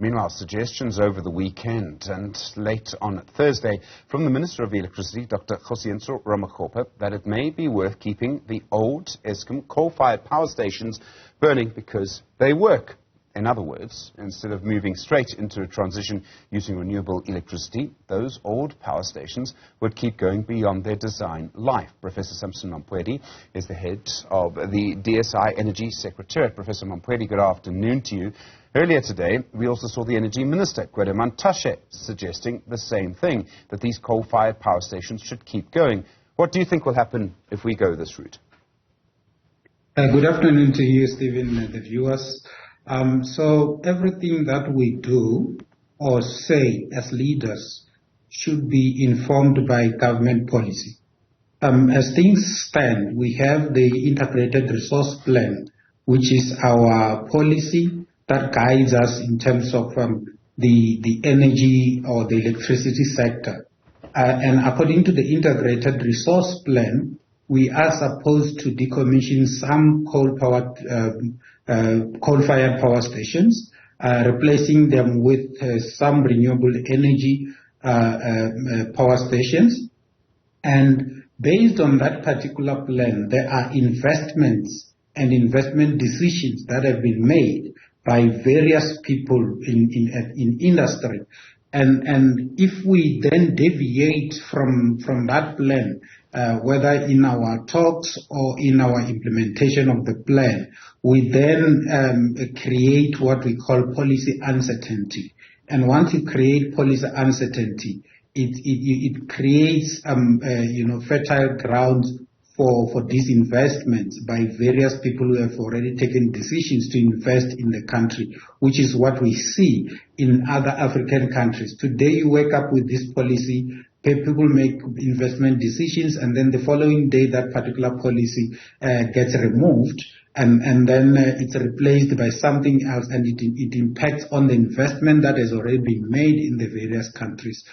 Meanwhile, suggestions over the weekend and late on Thursday from the Minister of Electricity, Dr. Kgosientsho Ramokgopa, that it may be worth keeping the old Eskom coal-fired power stations burning because they work. In other words, instead of moving straight into a transition using renewable electricity, those old power stations would keep going beyond their design life. Professor Sampson Mamphweli is the head of the DSI Energy Secretariat. Professor Mamphweli, good afternoon to you. Earlier today, we also saw the Energy Minister, Gwede Mantashe, suggesting the same thing, that these coal-fired power stations should keep going. What do you think will happen if we go this route? Good afternoon to you, Stephen, and the viewers. So everything that we do or say as leaders should be informed by government policy. As things stand, we have the integrated resource plan, which is our policy that guides us in terms of the energy or the electricity sector. And according to the integrated resource plan, we are supposed to decommission some coal-fired power stations, replacing them with some renewable energy power stations. And based on that particular plan, there are investments and investment decisions that have been made by various people in industry. And if we then deviate from that plan, whether in our talks or in our implementation of the plan, we then create what we call policy uncertainty. And once you create policy uncertainty, it creates fertile grounds for disinvestment by various people who have already taken decisions to invest in the country, which is what we see in other African countries. Today you wake up with this policy, people make investment decisions, and then the following day that particular policy gets removed, and then it's replaced by something else, and it impacts on the investment that has already been made in the various countries.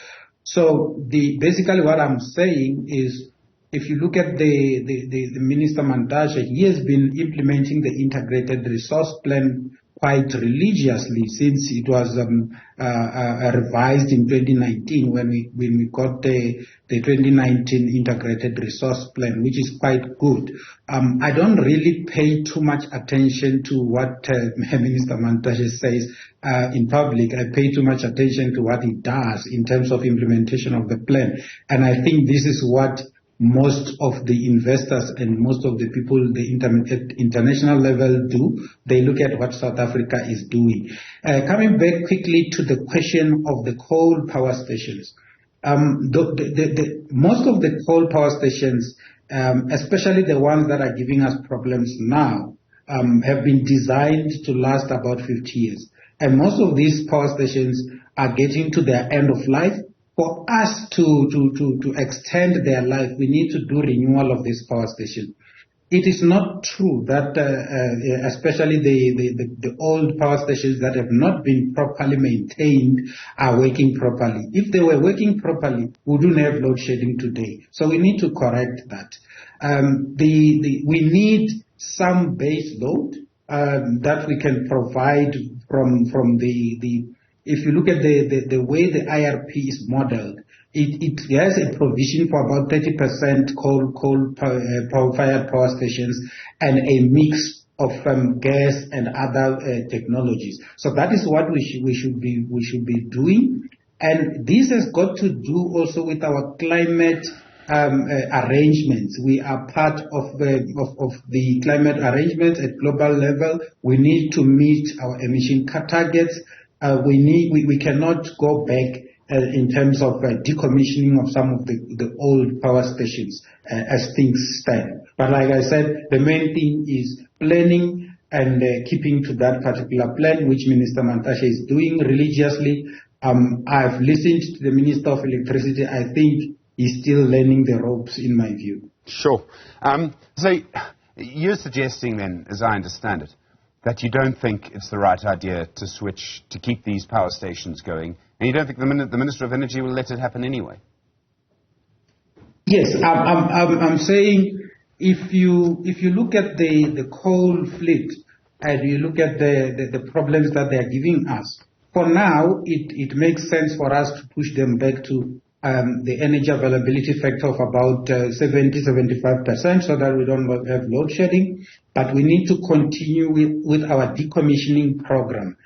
So basically what I'm saying is, if you look at the Minister Mantashe, he has been implementing the integrated resource plan quite religiously since it was revised in 2019 when we got the 2019 integrated resource plan, which is quite good. I don't really pay too much attention to what Minister Mantashe says in public. I pay too much attention to what he does in terms of implementation of the plan, and I think this is what most of the investors and most of the people the international level do. They look at what South Africa is doing. Coming back quickly to the question of the coal power stations. Most of the coal power stations, especially the ones that are giving us problems now, have been designed to last about 50 years. And most of these power stations are getting to their end of life. For us to extend their life, we need to do renewal of this power station. It is not true that, especially the old power stations that have not been properly maintained are working properly. If they were working properly, we wouldn't have load shedding today. So we need to correct that. We need some base load that we can provide from the if you look at the way the IRP is modeled, it has a provision for about 30% coal-fired power stations and a mix of gas and other technologies. So that is what we should be doing, and this has got to do also with our climate arrangements. We are part of the climate arrangements at global level. We need to meet our emission targets. We cannot go back in terms of decommissioning of some of the old power stations as things stand. But like I said, the main thing is planning and keeping to that particular plan, which Minister Mantashe is doing religiously. I've listened to the Minister of Electricity. I think he's still learning the ropes, in my view. Sure. So you're suggesting then, as I understand it, that you don't think it's the right idea to switch, to keep these power stations going, and you don't think the Minister of Energy will let it happen anyway? Yes, I'm saying if you look at the coal fleet and you look at the problems that they are giving us, For now, it makes sense for us to push them back to the energy availability factor of about 70-75% so that we don't have load shedding. But we need to continue with our decommissioning program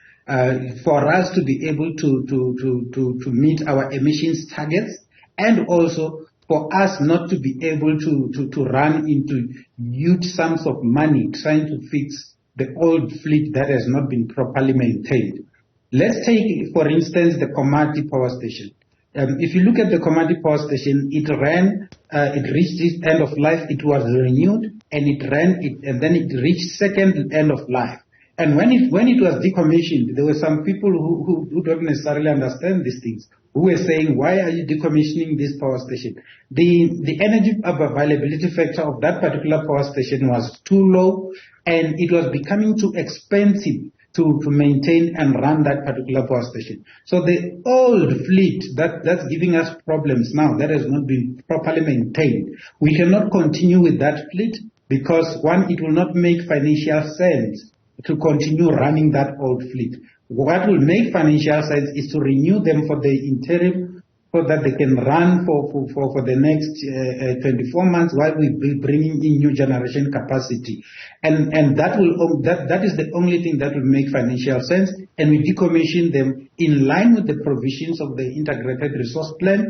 for us to be able to meet our emissions targets, and also for us not to be able to run into huge sums of money trying to fix the old fleet that has not been properly maintained. Let's take, for instance, the Komati power station. If you look at the Komati power station, it reached its end of life, it was renewed, and then it reached second end of life. And when it was decommissioned, there were some people who don't necessarily understand these things, who were saying, why are you decommissioning this power station? The energy availability factor of that particular power station was too low, and it was becoming too expensive to maintain and run that particular power station. So the old fleet that's giving us problems now, that has not been properly maintained, we cannot continue with that fleet because, one, it will not make financial sense to continue running that old fleet. What will make financial sense is to renew them for the interim, so that they can run for the next 24 months while we be bringing in new generation capacity. And that is the only thing that will make financial sense. And we decommission them in line with the provisions of the integrated resource plan.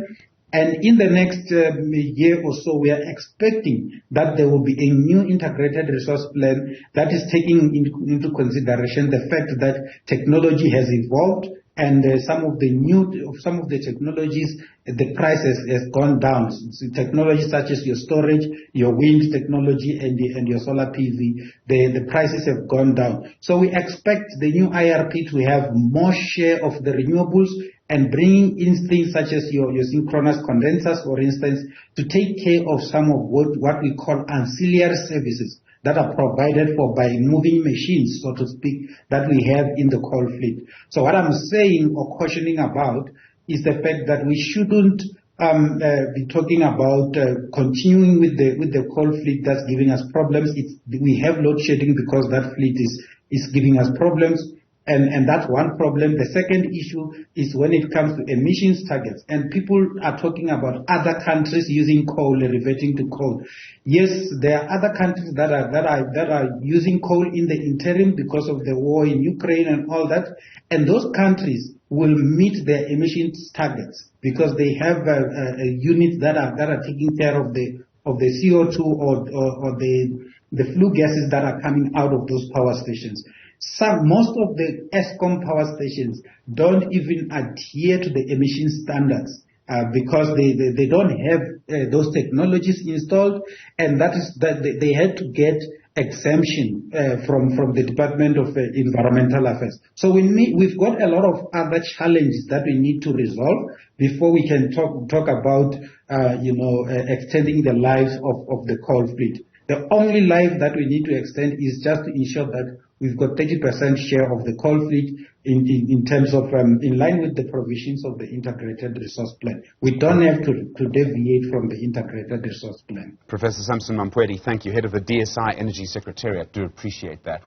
And in the next year or so, we are expecting that there will be a new integrated resource plan that is taking into consideration the fact that technology has evolved, and some of the technologies, the price has gone down. So technologies such as your storage, your wind technology, and your solar PV, the prices have gone down. So we expect the new IRP to have more share of the renewables, and bringing in things such as your synchronous condensers, for instance, to take care of some of what we call ancillary services that are provided for by moving machines, so to speak, that we have in the coal fleet. So what I'm saying or cautioning about is the fact that we shouldn't be talking about continuing with the coal fleet that's giving us problems. We have load shedding because that fleet is giving us problems. And that's one problem. The second issue is when it comes to emissions targets, and people are talking about other countries using coal, reverting to coal. Yes, there are other countries that are using coal in the interim because of the war in Ukraine and all that, and those countries will meet their emissions targets because they have units that are taking care of the CO2 or the flue gases that are coming out of those power stations. Most of the ESCOM power stations don't even adhere to the emission standards because they don't have those technologies installed, and that they had to get exemption from the Department of Environmental Affairs. So we've got a lot of other challenges that we need to resolve before we can talk about extending the lives of the coal fleet. The only life that we need to extend is just to ensure that we've got 30% share of the coal fleet in terms of in line with the provisions of the integrated resource plan. We don't have to deviate from the integrated resource plan. Professor Sampson Mamphweli, thank you, head of the DSI Energy Secretariat. Do appreciate that.